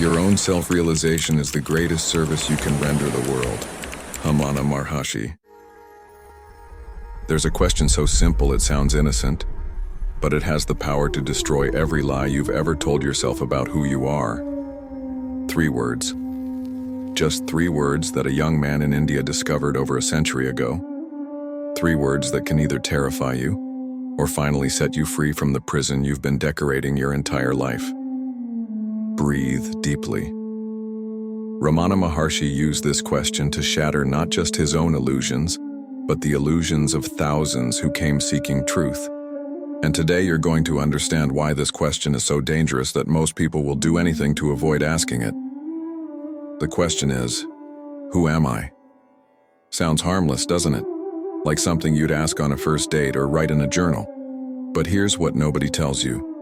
Your own self-realization is the greatest service you can render the world. Ramana Maharshi. There's a question so simple it sounds innocent, but it has the power to destroy every lie you've ever told yourself about who you are. 3 words. Just 3 words that a young man in India discovered over a century ago. 3 words that can either terrify you or finally set you free from the prison you've been decorating your entire life. Breathe deeply. Ramana Maharshi used this question to shatter not just his own illusions, but the illusions of thousands who came seeking truth. And today you're going to understand why this question is so dangerous that most people will do anything to avoid asking it. The question is, who am I? Sounds harmless, doesn't it? Like something you'd ask on a first date or write in a journal. But here's what nobody tells you.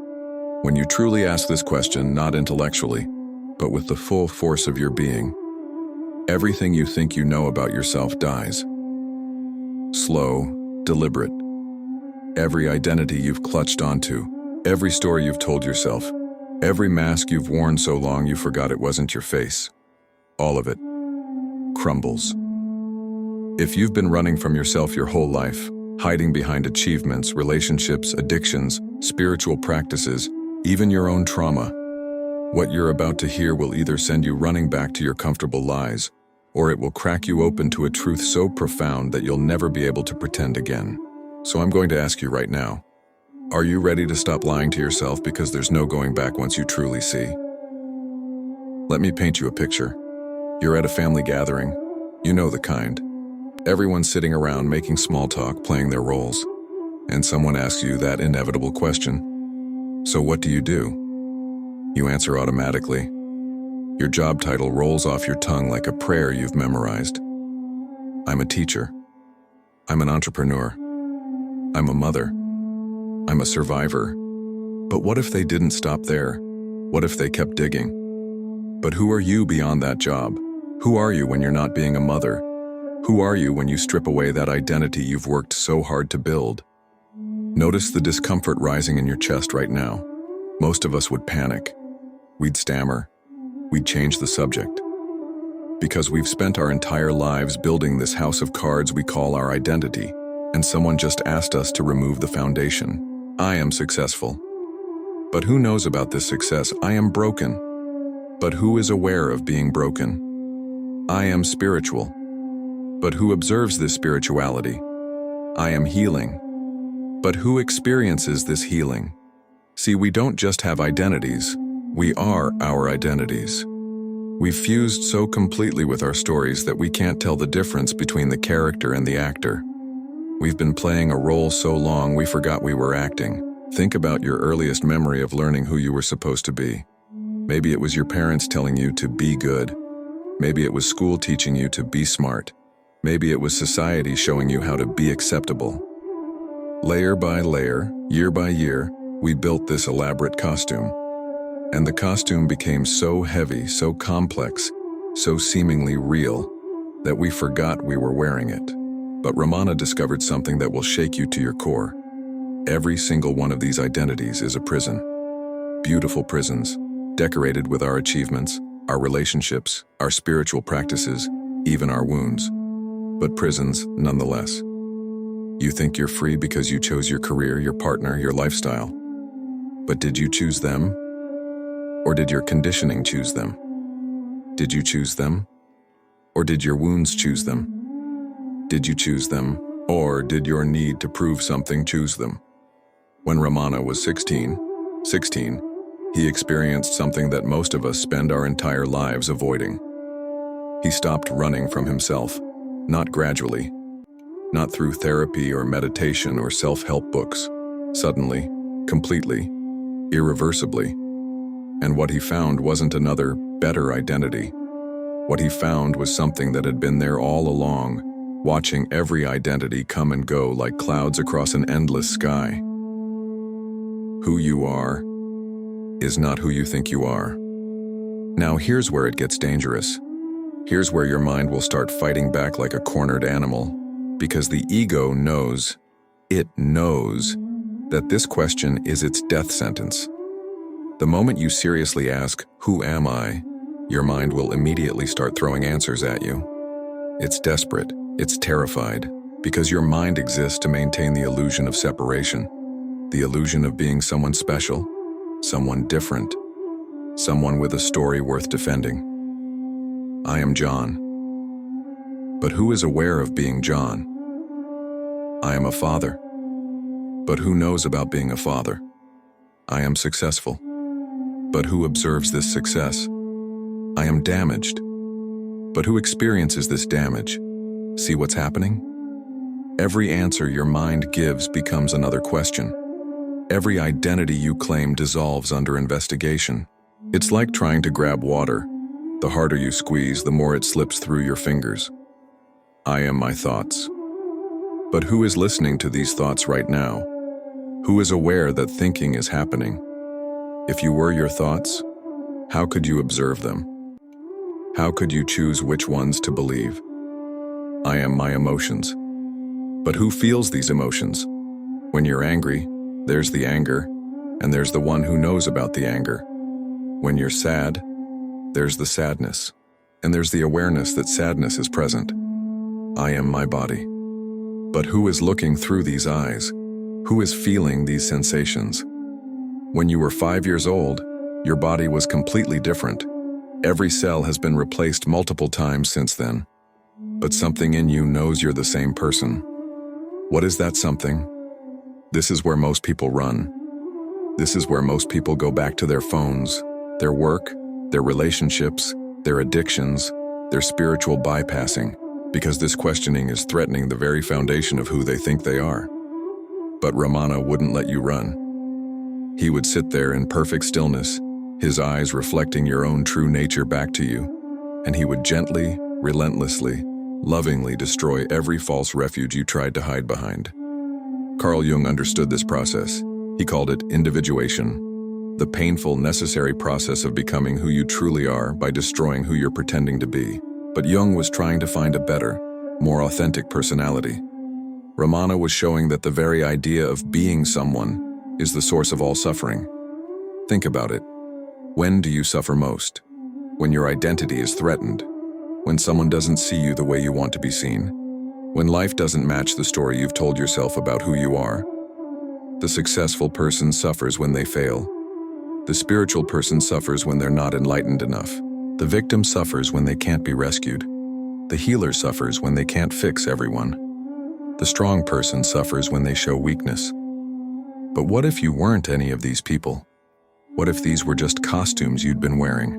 When you truly ask this question, not intellectually, but with the full force of your being, everything you think you know about yourself dies. Slow, deliberate. Every identity you've clutched onto, every story you've told yourself, every mask you've worn so long you forgot it wasn't your face, all of it crumbles. If you've been running from yourself your whole life, hiding behind achievements, relationships, addictions, spiritual practices, even your own trauma, what you're about to hear will either send you running back to your comfortable lies, or it will crack you open to a truth so profound that you'll never be able to pretend again. So I'm going to ask you right now, are you ready to stop lying to yourself because there's no going back once you truly see? Let me paint you a picture. You're at a family gathering. You know the kind. Everyone's sitting around making small talk, playing their roles. And someone asks you that inevitable question. So what do? You answer automatically. Your job title rolls off your tongue like a prayer you've memorized. I'm a teacher. I'm an entrepreneur. I'm a mother. I'm a survivor. But what if they didn't stop there? What if they kept digging? But who are you beyond that job? Who are you when you're not being a mother? Who are you when you strip away that identity you've worked so hard to build? Notice the discomfort rising in your chest right now. Most of us would panic. We'd stammer. We'd change the subject. Because we've spent our entire lives building this house of cards we call our identity, and someone just asked us to remove the foundation. I am successful. But who knows about this success? I am broken. But who is aware of being broken? I am spiritual. But who observes this spirituality? I am healing. But who experiences this healing? See, we don't just have identities, we are our identities. We've fused so completely with our stories that we can't tell the difference between the character and the actor. We've been playing a role so long we forgot we were acting. Think about your earliest memory of learning who you were supposed to be. Maybe it was your parents telling you to be good. Maybe it was school teaching you to be smart. Maybe it was society showing you how to be acceptable. Layer by layer, year by year, we built this elaborate costume. And the costume became so heavy, so complex, so seemingly real, that we forgot we were wearing it. But Ramana discovered something that will shake you to your core. Every single one of these identities is a prison. Beautiful prisons, decorated with our achievements, our relationships, our spiritual practices, even our wounds. But prisons nonetheless. You think you're free because you chose your career, your partner, your lifestyle. But did you choose them? Or did your conditioning choose them? Did you choose them? Or did your wounds choose them? Did you choose them? Or did your need to prove something choose them? When Ramana was 16, he experienced something that most of us spend our entire lives avoiding. He stopped running from himself, not gradually, not through therapy or meditation or self-help books, suddenly, completely, irreversibly. And what he found wasn't another, better identity. What he found was something that had been there all along, watching every identity come and go like clouds across an endless sky. Who you are is not who you think you are. Now here's where it gets dangerous. Here's where your mind will start fighting back like a cornered animal, because the ego knows, it knows, that this question is its death sentence. The moment you seriously ask, "Who am I?" your mind will immediately start throwing answers at you. It's desperate, it's terrified, because your mind exists to maintain the illusion of separation, the illusion of being someone special, someone different, someone with a story worth defending. I am John. But who is aware of being John? I am a father. But who knows about being a father? I am successful. But who observes this success? I am damaged. But who experiences this damage? See what's happening? Every answer your mind gives becomes another question. Every identity you claim dissolves under investigation. It's like trying to grab water. The harder you squeeze, the more it slips through your fingers. I am my thoughts. But who is listening to these thoughts right now? Who is aware that thinking is happening? If you were your thoughts, how could you observe them? How could you choose which ones to believe? I am my emotions. But who feels these emotions? When you're angry, there's the anger, and there's the one who knows about the anger. When you're sad, there's the sadness, and there's the awareness that sadness is present. I am my body. But who is looking through these eyes? Who is feeling these sensations? When you were 5 years old, your body was completely different. Every cell has been replaced multiple times since then. But something in you knows you're the same person. What is that something? This is where most people run. This is where most people go back to their phones, their work, their relationships, their addictions, their spiritual bypassing, because this questioning is threatening the very foundation of who they think they are. But Ramana wouldn't let you run. He would sit there in perfect stillness, his eyes reflecting your own true nature back to you, and he would gently, relentlessly, lovingly destroy every false refuge you tried to hide behind. Carl Jung understood this process. He called it individuation, the painful, necessary process of becoming who you truly are by destroying who you're pretending to be. But Jung was trying to find a better, more authentic personality. Ramana was showing that the very idea of being someone is the source of all suffering. Think about it. When do you suffer most? When your identity is threatened. When someone doesn't see you the way you want to be seen. When life doesn't match the story you've told yourself about who you are. The successful person suffers when they fail. The spiritual person suffers when they're not enlightened enough. The victim suffers when they can't be rescued. The healer suffers when they can't fix everyone. The strong person suffers when they show weakness. But what if you weren't any of these people? What if these were just costumes you'd been wearing?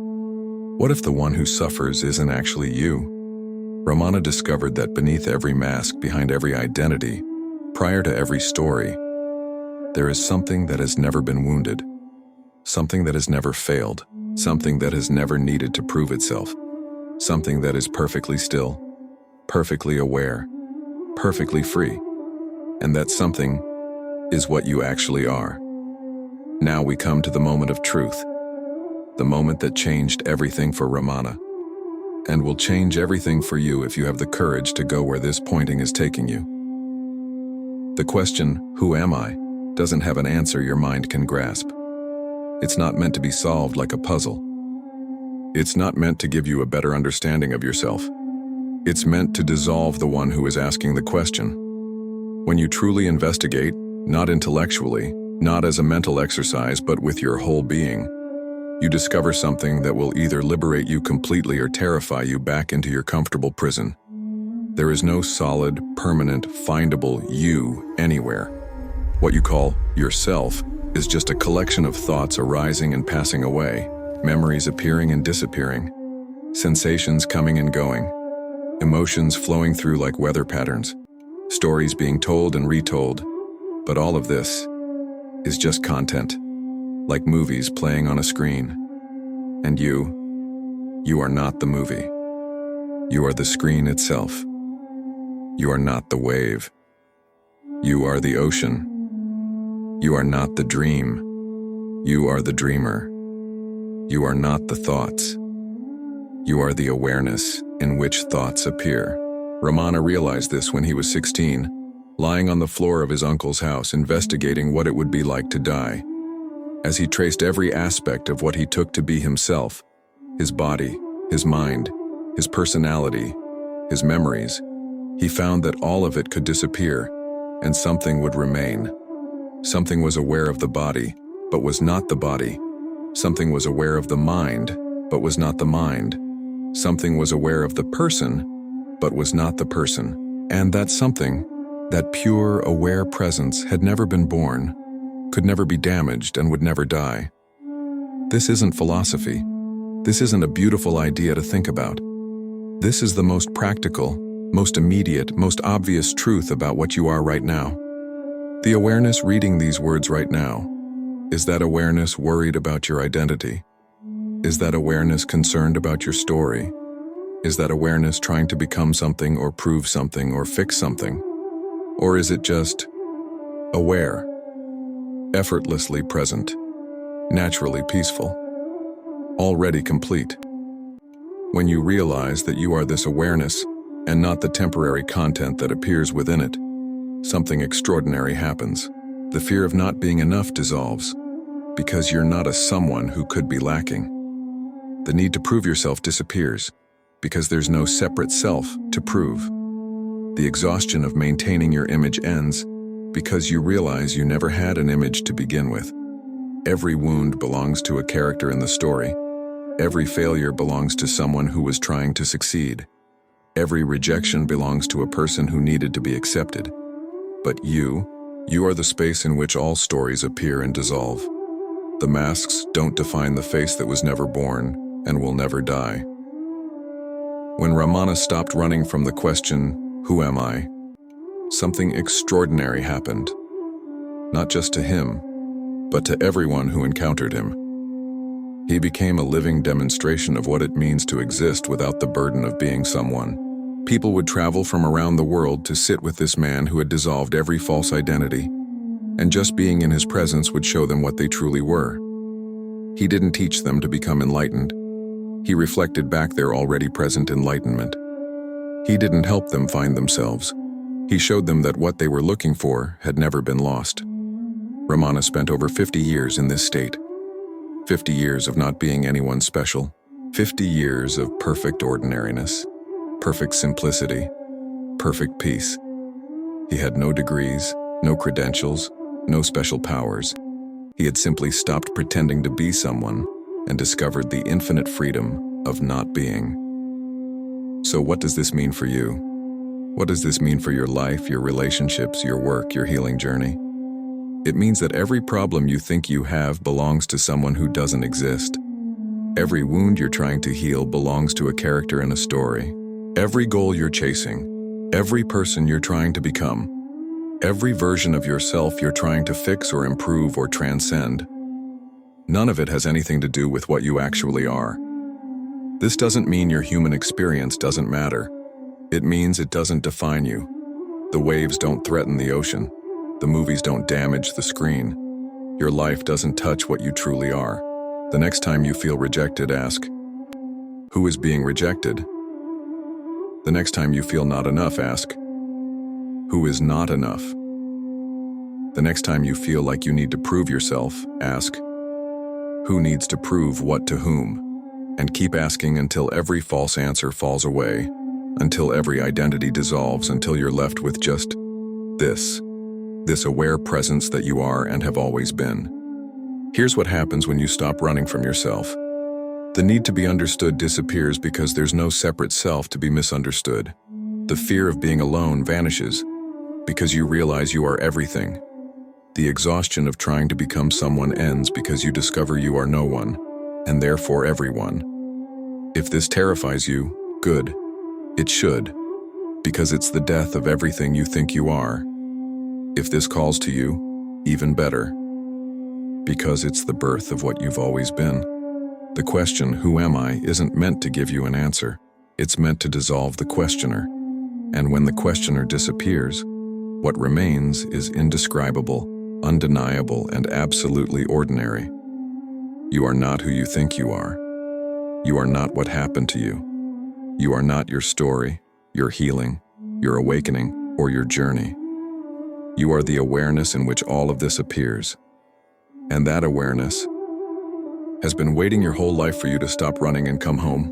What if the one who suffers isn't actually you? Ramana discovered that beneath every mask, behind every identity, prior to every story, there is something that has never been wounded, something that has never failed, something that has never needed to prove itself, something that is perfectly still, perfectly aware, perfectly free, and that something is what you actually are. Now we come to the moment of truth, the moment that changed everything for Ramana, and will change everything for you if you have the courage to go where this pointing is taking you. The question, who am I, doesn't have an answer your mind can grasp. It's not meant to be solved like a puzzle. It's not meant to give you a better understanding of yourself. It's meant to dissolve the one who is asking the question. When you truly investigate, not intellectually, not as a mental exercise, but with your whole being, you discover something that will either liberate you completely or terrify you back into your comfortable prison. There is no solid, permanent, findable you anywhere. What you call yourself is just a collection of thoughts arising and passing away, memories appearing and disappearing, sensations coming and going, emotions flowing through like weather patterns, stories being told and retold. But all of this is just content, like movies playing on a screen. And you are not the movie. You are the screen itself. You are not the wave. You are the ocean. You are not the dream. You are the dreamer. You are not the thoughts. You are the awareness in which thoughts appear. Ramana realized this when he was 16, lying on the floor of his uncle's house investigating what it would be like to die. as he traced every aspect of what he took to be himself, his body, his mind, his personality, his memories, he found that all of it could disappear, and something would remain. Something was aware of the body, but was not the body. Something was aware of the mind, but was not the mind. Something was aware of the person, but was not the person. And that something, that pure, aware presence, had never been born, could never be damaged, and would never die. This isn't philosophy. This isn't a beautiful idea to think about. This is the most practical, most immediate, most obvious truth about what you are right now. The awareness reading these words right now, is that awareness worried about your identity? Is that awareness concerned about your story? Is that awareness trying to become something or prove something or fix something? Or is it just aware, effortlessly present, naturally peaceful, already complete? When you realize that you are this awareness and not the temporary content that appears within it, something extraordinary happens. The fear of not being enough dissolves, because you're not a someone who could be lacking. The need to prove yourself disappears, because there's no separate self to prove. The exhaustion of maintaining your image ends, because you realize you never had an image to begin with. Every wound belongs to a character in the story. Every failure belongs to someone who was trying to succeed. Every rejection belongs to a person who needed to be accepted. But you are the space in which all stories appear and dissolve. The masks don't define the face that was never born and will never die. When Ramana stopped running from the question, "Who am I?" something extraordinary happened. Not just to him, but to everyone who encountered him. He became a living demonstration of what it means to exist without the burden of being someone. People would travel from around the world to sit with this man who had dissolved every false identity, and just being in his presence would show them what they truly were. He didn't teach them to become enlightened. He reflected back their already present enlightenment. He didn't help them find themselves. He showed them that what they were looking for had never been lost. Ramana spent over 50 years in this state. 50 years of not being anyone special. 50 years of perfect ordinariness, perfect simplicity, perfect peace. He had no degrees, no credentials, no special powers. He had simply stopped pretending to be someone and discovered the infinite freedom of not being. So what does this mean for you? What does this mean for your life, your relationships, your work, your healing journey? It means that every problem you think you have belongs to someone who doesn't exist. Every wound you're trying to heal belongs to a character in a story. Every goal you're chasing, every person you're trying to become, every version of yourself you're trying to fix or improve or transcend, none of it has anything to do with what you actually are. This doesn't mean your human experience doesn't matter. It means it doesn't define you. The waves don't threaten the ocean. The movies don't damage the screen. Your life doesn't touch what you truly are. The next time you feel rejected, ask, who is being rejected? The next time you feel not enough, ask, who is not enough? The next time you feel like you need to prove yourself, ask, who needs to prove what to whom? And keep asking until every false answer falls away, until every identity dissolves, until you're left with just this aware presence that you are and have always been. Here's what happens when you stop running from yourself. The need to be understood disappears because there's no separate self to be misunderstood. The fear of being alone vanishes because you realize you are everything. The exhaustion of trying to become someone ends because you discover you are no one, and therefore everyone. If this terrifies you, good. It should, because it's the death of everything you think you are. If this calls to you, even better, because it's the birth of what you've always been. The question, who am I, isn't meant to give you an answer. It's meant to dissolve the questioner. And when the questioner disappears, what remains is indescribable, undeniable, and absolutely ordinary. You are not who you think you are. You are not what happened to you. You are not your story, your healing, your awakening, or your journey. You are the awareness in which all of this appears. And that awareness has been waiting your whole life for you to stop running and come home.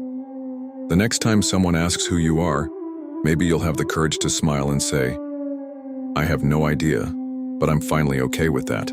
The next time someone asks who you are, maybe you'll have the courage to smile and say, "I have no idea, but I'm finally okay with that."